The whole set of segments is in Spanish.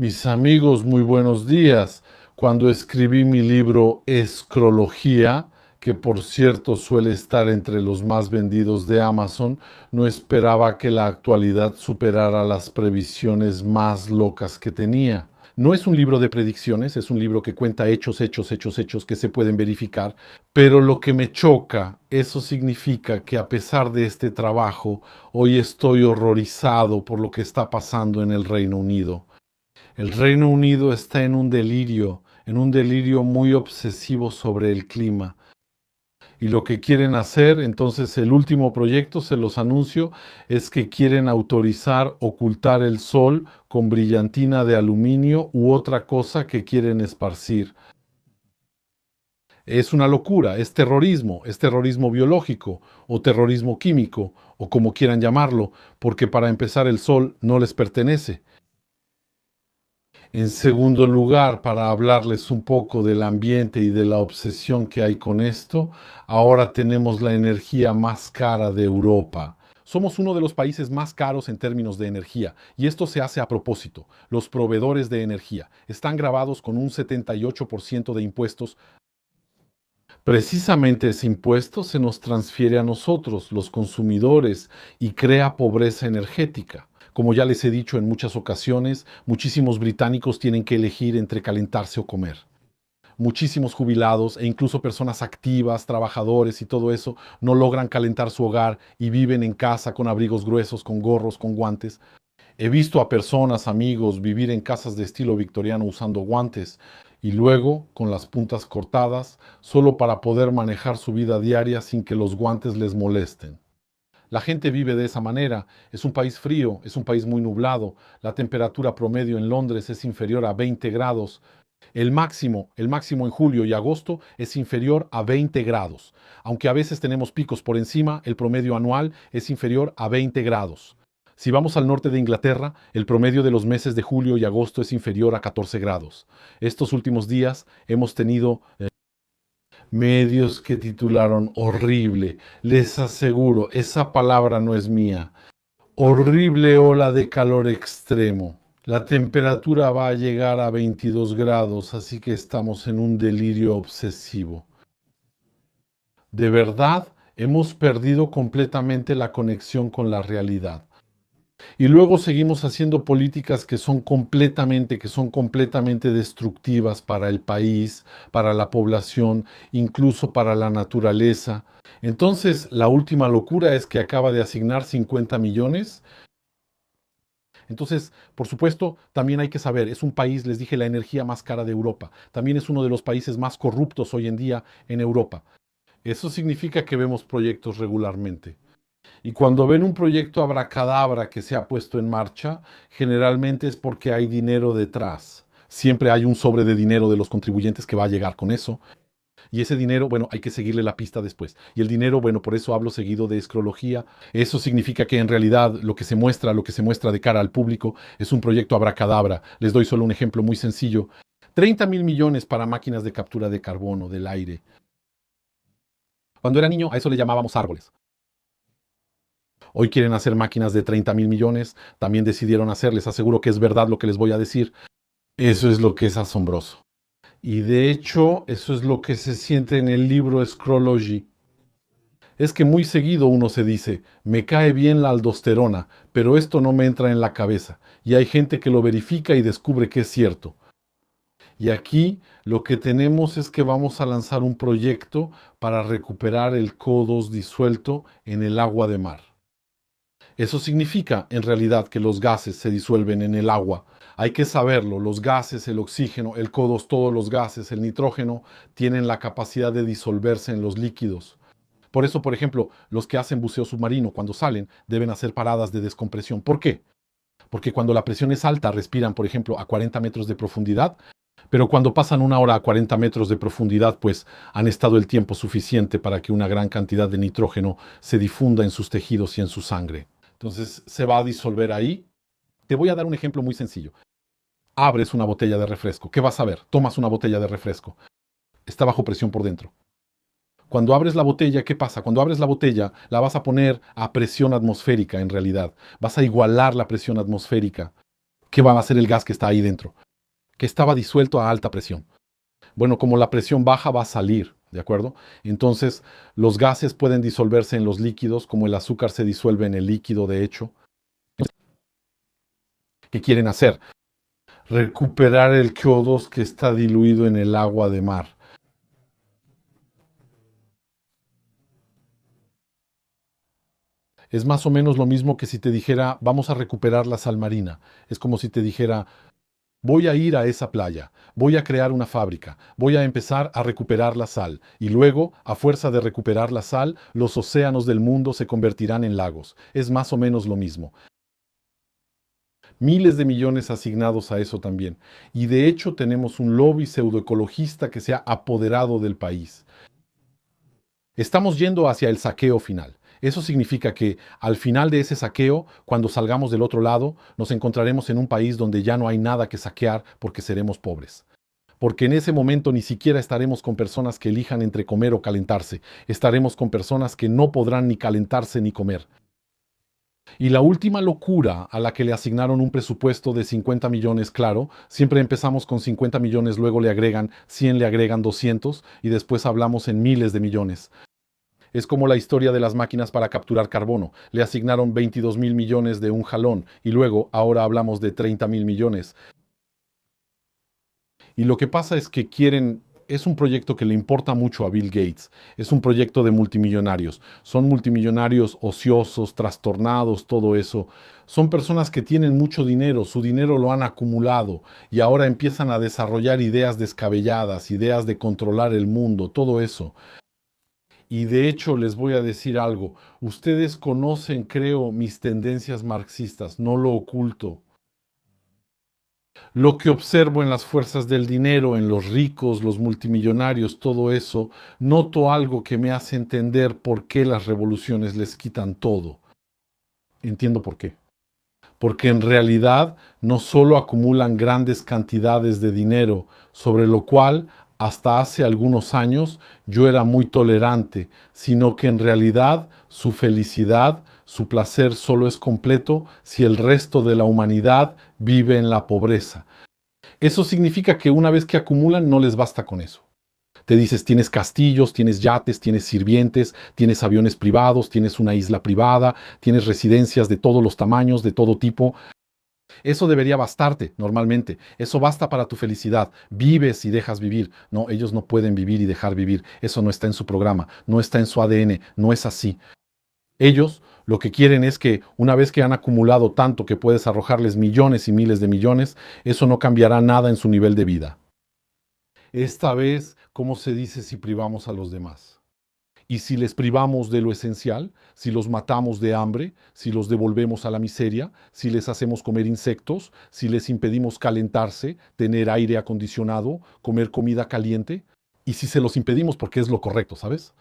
Mis amigos, muy buenos días. Cuando escribí mi libro Escrología, que por cierto suele estar entre los más vendidos de Amazon, no esperaba que la actualidad superara las previsiones más locas que tenía. No es un libro de predicciones, es un libro que cuenta hechos que se pueden verificar, pero lo que me choca, eso significa que a pesar de este trabajo, hoy estoy horrorizado por lo que está pasando en el Reino Unido. El Reino Unido está en un delirio muy obsesivo sobre el clima. Y lo que quieren hacer, entonces el último proyecto, se los anuncio, es que quieren autorizar ocultar el sol con brillantina de aluminio u otra cosa que quieren esparcir. Es una locura, es terrorismo biológico o terrorismo químico o como quieran llamarlo, porque para empezar el sol no les pertenece. En segundo lugar, para hablarles un poco del ambiente y de la obsesión que hay con esto, ahora tenemos la energía más cara de Europa. Somos uno de los países más caros en términos de energía, y esto se hace a propósito. Los proveedores de energía están gravados con un 78% de impuestos. Precisamente ese impuesto se nos transfiere a nosotros, los consumidores, y crea pobreza energética. Como ya les he dicho en muchas ocasiones, muchísimos británicos tienen que elegir entre calentarse o comer. Muchísimos jubilados e incluso personas activas, trabajadores y todo eso, no logran calentar su hogar y viven en casa con abrigos gruesos, con gorros, con guantes. He visto a personas, amigos, vivir en casas de estilo victoriano usando guantes y luego con las puntas cortadas solo para poder manejar su vida diaria sin que los guantes les molesten. La gente vive de esa manera. Es un país frío, es un país muy nublado. La temperatura promedio en Londres es inferior a 20 grados. El máximo en julio y agosto es inferior a 20 grados. Aunque a veces tenemos picos por encima, el promedio anual es inferior a 20 grados. Si vamos al norte de Inglaterra, el promedio de los meses de julio y agosto es inferior a 14 grados. Estos últimos días hemos tenido medios que titularon horrible. Les aseguro, esa palabra no es mía. Horrible ola de calor extremo. La temperatura va a llegar a 22 grados, así que estamos en un delirio obsesivo. De verdad, hemos perdido completamente la conexión con la realidad. Y luego seguimos haciendo políticas que son completamente destructivas para el país, para la población, incluso para la naturaleza. Entonces, la última locura es que acaba de asignar 50 millones. Entonces, por supuesto, también hay que saber, es un país, les dije, la energía más cara de Europa. También es uno de los países más corruptos hoy en día en Europa. Eso significa que vemos proyectos regularmente. Y cuando ven un proyecto abracadabra que se ha puesto en marcha, generalmente es porque hay dinero detrás. Siempre hay un sobre de dinero de los contribuyentes que va a llegar con eso. Y ese dinero, bueno, hay que seguirle la pista después. Y el dinero, bueno, por eso hablo seguido de escrología. Eso significa que en realidad lo que se muestra de cara al público, es un proyecto abracadabra. Les doy solo un ejemplo muy sencillo. 30.000 millones para máquinas de captura de carbono del aire. Cuando era niño, a eso le llamábamos árboles. Hoy quieren hacer máquinas de 30.000 millones, también decidieron hacer, les aseguro que es verdad lo que les voy a decir. Eso es lo que es asombroso. Y de hecho, eso es lo que se siente en el libro Scrology. Es que muy seguido uno se dice, me cae bien la aldosterona, pero esto no me entra en la cabeza. Y hay gente que lo verifica y descubre que es cierto. Y aquí lo que tenemos es que vamos a lanzar un proyecto para recuperar el CO2 disuelto en el agua de mar. Eso significa, en realidad, que los gases se disuelven en el agua. Hay que saberlo, los gases, el oxígeno, el CO2, todos los gases, el nitrógeno, tienen la capacidad de disolverse en los líquidos. Por eso, por ejemplo, los que hacen buceo submarino, cuando salen, deben hacer paradas de descompresión. ¿Por qué? Porque cuando la presión es alta, respiran, por ejemplo, a 40 metros de profundidad, pero cuando pasan una hora a 40 metros de profundidad, pues han estado el tiempo suficiente para que una gran cantidad de nitrógeno se difunda en sus tejidos y en su sangre. Entonces se va a disolver ahí. Te voy a dar un ejemplo muy sencillo. Abres una botella de refresco. ¿Qué vas a ver? Tomas una botella de refresco. Está bajo presión por dentro. Cuando abres la botella, ¿qué pasa? Cuando abres la botella, la vas a poner a presión atmosférica en realidad. Vas a igualar la presión atmosférica. ¿Qué va a hacer el gas que está ahí dentro? Que estaba disuelto a alta presión. Bueno, como la presión baja va a salir, ¿de acuerdo? Entonces, los gases pueden disolverse en los líquidos, como el azúcar se disuelve en el líquido, de hecho. ¿Qué quieren hacer? Recuperar el CO2 que está diluido en el agua de mar. Es más o menos lo mismo que si te dijera, vamos a recuperar la sal marina. Es como si te dijera, voy a ir a esa playa, voy a crear una fábrica, voy a empezar a recuperar la sal y luego, a fuerza de recuperar la sal, los océanos del mundo se convertirán en lagos. Es más o menos lo mismo. Miles de millones asignados a eso también. Y de hecho tenemos un lobby pseudoecologista que se ha apoderado del país. Estamos yendo hacia el saqueo final. Eso significa que al final de ese saqueo, cuando salgamos del otro lado, nos encontraremos en un país donde ya no hay nada que saquear porque seremos pobres. Porque en ese momento ni siquiera estaremos con personas que elijan entre comer o calentarse. Estaremos con personas que no podrán ni calentarse ni comer. Y la última locura a la que le asignaron un presupuesto de 50 millones, claro, siempre empezamos con 50 millones, luego le agregan 100, le agregan 200 y después hablamos en miles de millones. Es como la historia de las máquinas para capturar carbono. Le asignaron 22 mil millones de un jalón y luego ahora hablamos de 30 mil millones. Y lo que pasa es que quieren, es un proyecto que le importa mucho a Bill Gates, es un proyecto de multimillonarios. Son multimillonarios ociosos, trastornados, todo eso. Son personas que tienen mucho dinero, su dinero lo han acumulado y ahora empiezan a desarrollar ideas descabelladas, ideas de controlar el mundo, todo eso. Y de hecho les voy a decir algo, ustedes conocen, creo, mis tendencias marxistas, no lo oculto. Lo que observo en las fuerzas del dinero, en los ricos, los multimillonarios, todo eso, noto algo que me hace entender por qué las revoluciones les quitan todo. Entiendo por qué. Porque en realidad no solo acumulan grandes cantidades de dinero, sobre lo cual hasta hace algunos años yo era muy tolerante, sino que en realidad su felicidad, su placer solo es completo si el resto de la humanidad vive en la pobreza. Eso significa que una vez que acumulan no les basta con eso. Te dices, tienes castillos, tienes yates, tienes sirvientes, tienes aviones privados, tienes una isla privada, tienes residencias de todos los tamaños, de todo tipo. Eso debería bastarte normalmente. Eso basta para tu felicidad. Vives y dejas vivir. No, ellos no pueden vivir y dejar vivir. Eso no está en su programa, no está en su ADN, no es así. Ellos lo que quieren es que una vez que han acumulado tanto que puedes arrojarles millones y miles de millones, eso no cambiará nada en su nivel de vida. Esta vez, ¿cómo se dice si privamos a los demás? Y si les privamos de lo esencial, si los matamos de hambre, si los devolvemos a la miseria, si les hacemos comer insectos, si les impedimos calentarse, tener aire acondicionado, comer comida caliente, y si se los impedimos porque es lo correcto, ¿sabes?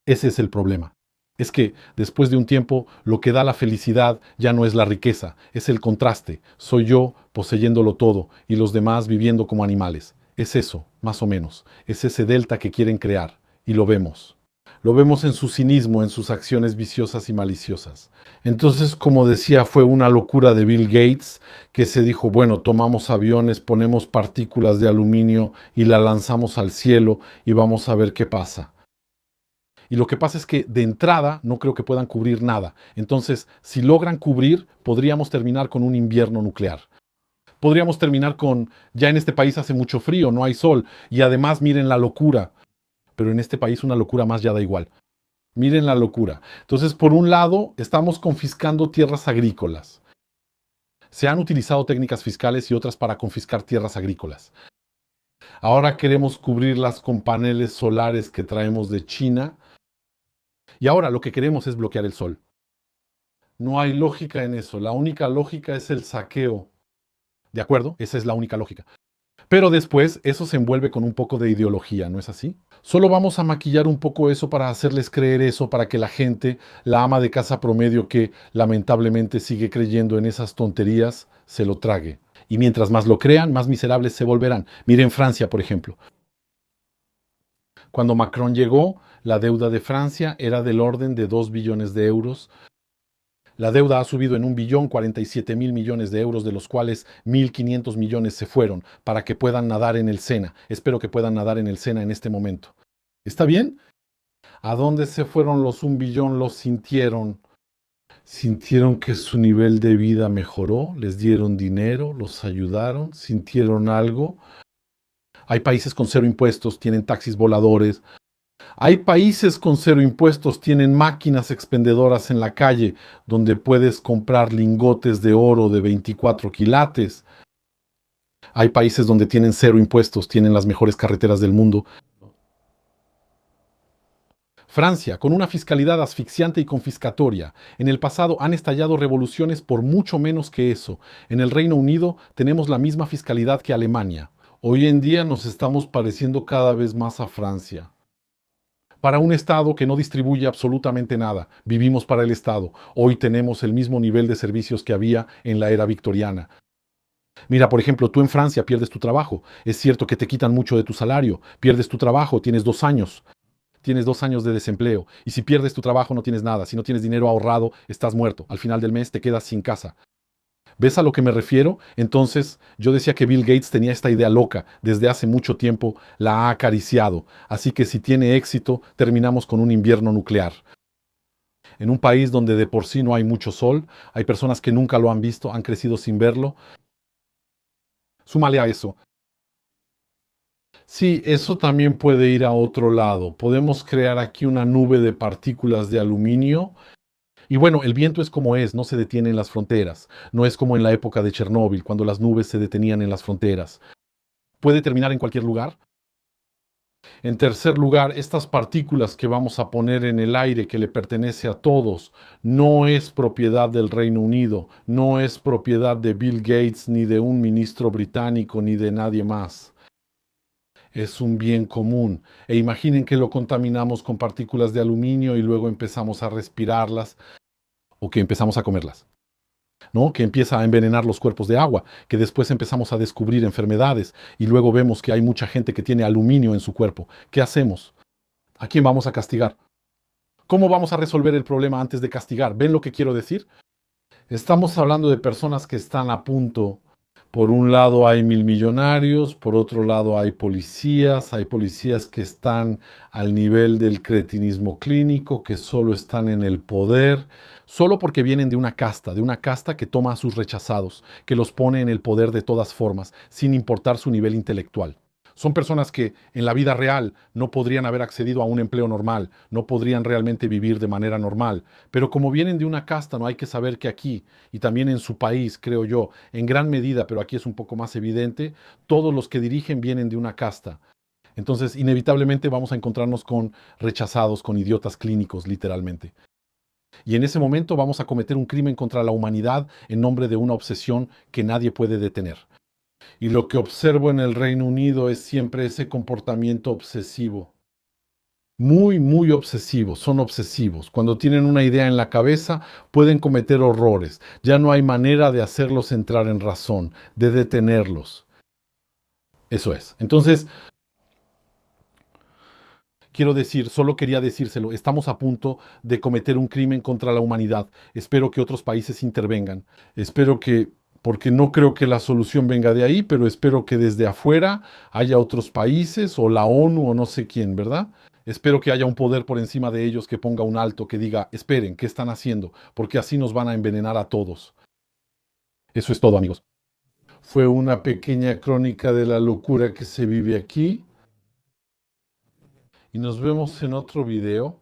Ese es el problema. Es que después de un tiempo lo que da la felicidad ya no es la riqueza, es el contraste. Soy yo poseyéndolo todo y los demás viviendo como animales. Es eso, más o menos. Es ese delta que quieren crear. Y lo vemos. Lo vemos en su cinismo, en sus acciones viciosas y maliciosas. Entonces, como decía, fue una locura de Bill Gates que se dijo, bueno, tomamos aviones, ponemos partículas de aluminio y la lanzamos al cielo y vamos a ver qué pasa. Y lo que pasa es que de entrada no creo que puedan cubrir nada. Entonces, si logran cubrir, podríamos terminar con un invierno nuclear. Podríamos terminar con, ya en este país hace mucho frío, no hay sol, y además miren la locura. Pero en este país una locura más ya da igual. Miren la locura. Entonces, por un lado, estamos confiscando tierras agrícolas. Se han utilizado técnicas fiscales y otras para confiscar tierras agrícolas. Ahora queremos cubrirlas con paneles solares que traemos de China. Y ahora lo que queremos es bloquear el sol. No hay lógica en eso. La única lógica es el saqueo. ¿De acuerdo? Esa es la única lógica. Pero después eso se envuelve con un poco de ideología, ¿no es así? Solo vamos a maquillar un poco eso para hacerles creer eso, para que la gente, la ama de casa promedio que lamentablemente sigue creyendo en esas tonterías, se lo trague. Y mientras más lo crean, más miserables se volverán. Miren Francia, por ejemplo. Cuando Macron llegó, la deuda de Francia era del orden de 2 billones de euros. La deuda ha subido en 1.047.000.000.000 de euros, de los cuales 1.500 millones se fueron para que puedan nadar en el Sena. Espero que puedan nadar en el Sena en este momento. ¿Está bien? ¿A dónde se fueron los 1 billón? Los sintieron. Sintieron que su nivel de vida mejoró, les dieron dinero, los ayudaron, sintieron algo. Hay países con cero impuestos, tienen taxis voladores. Hay países con cero impuestos, tienen máquinas expendedoras en la calle donde puedes comprar lingotes de oro de 24 quilates. Hay países donde tienen cero impuestos, tienen las mejores carreteras del mundo. Francia, con una fiscalidad asfixiante y confiscatoria. En el pasado han estallado revoluciones por mucho menos que eso. En el Reino Unido tenemos la misma fiscalidad que Alemania. Hoy en día nos estamos pareciendo cada vez más a Francia. Para un Estado que no distribuye absolutamente nada, vivimos para el Estado. Hoy tenemos el mismo nivel de servicios que había en la era victoriana. Mira, por ejemplo, tú en Francia pierdes tu trabajo. Es cierto que te quitan mucho de tu salario. Pierdes tu trabajo, tienes 2 años. Tienes 2 años de desempleo. Y si pierdes tu trabajo no tienes nada. Si no tienes dinero ahorrado, estás muerto. Al final del mes te quedas sin casa. ¿Ves a lo que me refiero? Entonces, yo decía que Bill Gates tenía esta idea loca. Desde hace mucho tiempo la ha acariciado. Así que si tiene éxito, terminamos con un invierno nuclear. En un país donde de por sí no hay mucho sol, hay personas que nunca lo han visto, han crecido sin verlo. Súmale a eso. Sí, eso también puede ir a otro lado. Podemos crear aquí una nube de partículas de aluminio. Y bueno, el viento es como es, no se detiene en las fronteras. No es como en la época de Chernóbil, cuando las nubes se detenían en las fronteras. Puede terminar en cualquier lugar. En tercer lugar, estas partículas que vamos a poner en el aire, que le pertenece a todos, no es propiedad del Reino Unido, no es propiedad de Bill Gates, ni de un ministro británico, ni de nadie más. Es un bien común. E imaginen que lo contaminamos con partículas de aluminio y luego empezamos a respirarlas o que empezamos a comerlas, ¿no? Que empieza a envenenar los cuerpos de agua, que después empezamos a descubrir enfermedades y luego vemos que hay mucha gente que tiene aluminio en su cuerpo. ¿Qué hacemos? ¿A quién vamos a castigar? ¿Cómo vamos a resolver el problema antes de castigar? ¿Ven lo que quiero decir? Estamos hablando de personas que están a punto. Por un lado hay mil millonarios, por otro lado hay policías que están al nivel del cretinismo clínico, que solo están en el poder, solo porque vienen de una casta que toma a sus rechazados, que los pone en el poder de todas formas, sin importar su nivel intelectual. Son personas que en la vida real no podrían haber accedido a un empleo normal, no podrían realmente vivir de manera normal, pero como vienen de una casta, no hay que saber que aquí, y también en su país, creo yo, en gran medida, pero aquí es un poco más evidente, todos los que dirigen vienen de una casta. Entonces, inevitablemente vamos a encontrarnos con rechazados, con idiotas clínicos, literalmente. Y en ese momento vamos a cometer un crimen contra la humanidad en nombre de una obsesión que nadie puede detener. Y lo que observo en el Reino Unido es siempre ese comportamiento obsesivo. Muy, muy obsesivos, son obsesivos. Cuando tienen una idea en la cabeza, pueden cometer horrores. Ya no hay manera de hacerlos entrar en razón, de detenerlos. Eso es. Entonces, quiero decir, solo quería decírselo, estamos a punto de cometer un crimen contra la humanidad. Espero que otros países intervengan. Espero que, porque no creo que la solución venga de ahí, pero espero que desde afuera haya otros países o la ONU o no sé quién, ¿verdad? Espero que haya un poder por encima de ellos que ponga un alto, que diga, esperen, ¿qué están haciendo? Porque así nos van a envenenar a todos. Eso es todo, amigos. Fue una pequeña crónica de la locura que se vive aquí y nos vemos en otro video.